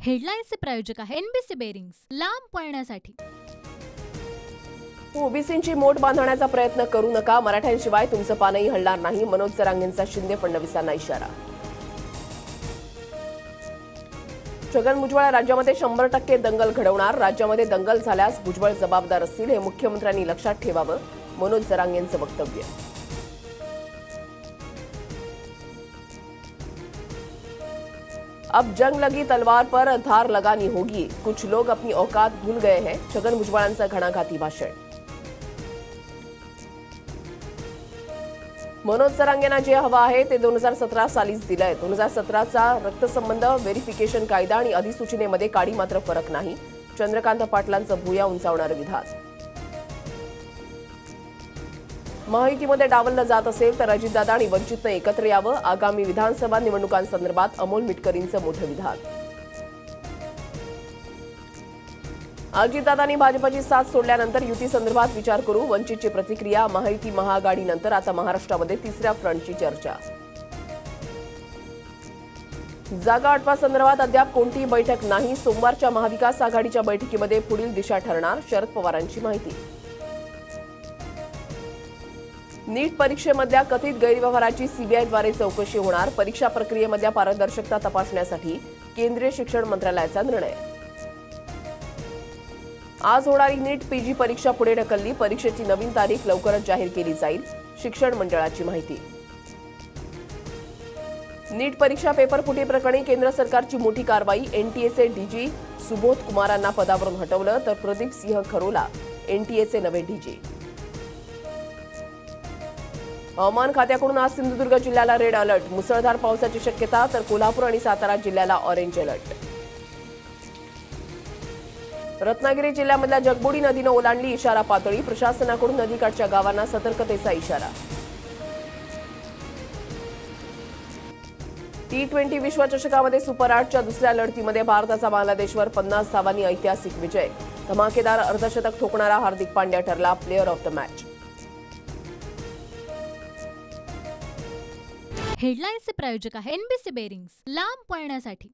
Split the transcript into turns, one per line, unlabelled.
हेडलाईन्सचे प्रायोजक आहे NBC bearings, लांब पळण्यासाठी।
ओबीसींची मोठ बांधण्याचा प्रयत्न करू नका, मराठ्यांशिवाय तुमचं पानही हलणार नाही, मनोज जरांगेंचा शिंदे फडणवीसांना इशारा। छगन भुजबळ राज्यामध्ये 100% दंगल घडवणार, राज्यामध्ये दंगल झाल्यास भुजबळ जबाबदार असतील, हे मुख्यमंत्र्यांनी लक्षात ठेवावं, मनोज जरांगेंचं वक्तव्य। अब जंग लगी तलवार पर धार लगानी होगी, कुछ लोग अपनी औकात भूल गए हैं, छगन भुजबळांचं घणाघाती भाषण। मनोज जरांगेंना जे हवं आहे ते 2017 सालीच दिलंय। 2017चा रक्तसंबंध व्हेरिफिकेशन कायदा आणि अधिसूचनेमध्ये काडी मात्र फरक नाही, चंद्रकांत पाटलांचं भुया उंचावणारं विधान। महायुतीमध्ये डावललं जात असेल तर अजितदादा आणि वंचितनं एकत्र यावं, आगामी विधानसभा निवडणुकांसंदर्भात अमोल मिटकरींचं मोठं विधान। अजितदादांनी भाजपची साथ सोडल्यानंतर युती संदर्भात विचार करू, वंचितची प्रतिक्रिया। महायुती महाआघाडीनंतर आता महाराष्ट्रामध्ये तिसऱ्या फ्रंटची चर्चा। जागा वाटपासंदर्भात अद्याप कोणतीही बैठक नाही, सोमवारच्या महाविकास आघाडीच्या बैठकीमध्ये पुढील दिशा ठरणार, शरद पवारांची माहिती। नीट परीक्षेमधल्या कथित गैरव्यवहाराची सीबीआयद्वारे चौकशी होणार, परीक्षा प्रक्रियेमधल्या पारदर्शकता तपासण्यासाठी केंद्रीय शिक्षण मंत्रालयाचा निर्णय। आज होणारी नीट पीजी परीक्षा पुढे ढकलली, परीक्षेची नवीन तारीख लवकरच जाहीर केली जाईल, शिक्षण मंडळाची माहिती। नीट परीक्षा पेपर फुटी प्रकरणी केंद्र सरकारची मोठी कारवाई, एनटीएचे डीजी सुबोध कुमारांना पदावरून हटवलं, तर प्रदीप सिंह खरोला एनटीएचे नवे डीजी। हवामान खात्याकडून आज सिंधुदुर्ग जिल्ह्याला रेड अलर्ट, मुसळधार पावसाची शक्यता, तर कोल्हापूर आणि सातारा जिल्ह्याला ऑरेंज अलर्ट। रत्नागिरी जिल्ह्यामधल्या जगबुडी नदीनं ओलांडली इशारा पातळी, प्रशासनाकडून नदीकाठच्या गावांना सतर्कतेचा इशारा। T20 विश्वचषकामध्ये सुपर 8च्या दुसऱ्या लढतीमध्ये भारताचा बांगलादेशवर 50 धावांनी ऐतिहासिक विजय, धमाकेदार अर्धशतक ठोकणारा हार्दिक पांड्या ठरला प्लेअर ऑफ द मॅच।
हेडलाईन्सचे प्रायोजक आहे एनबीसी बेरिंग्स, लांब पळण्यासाठी।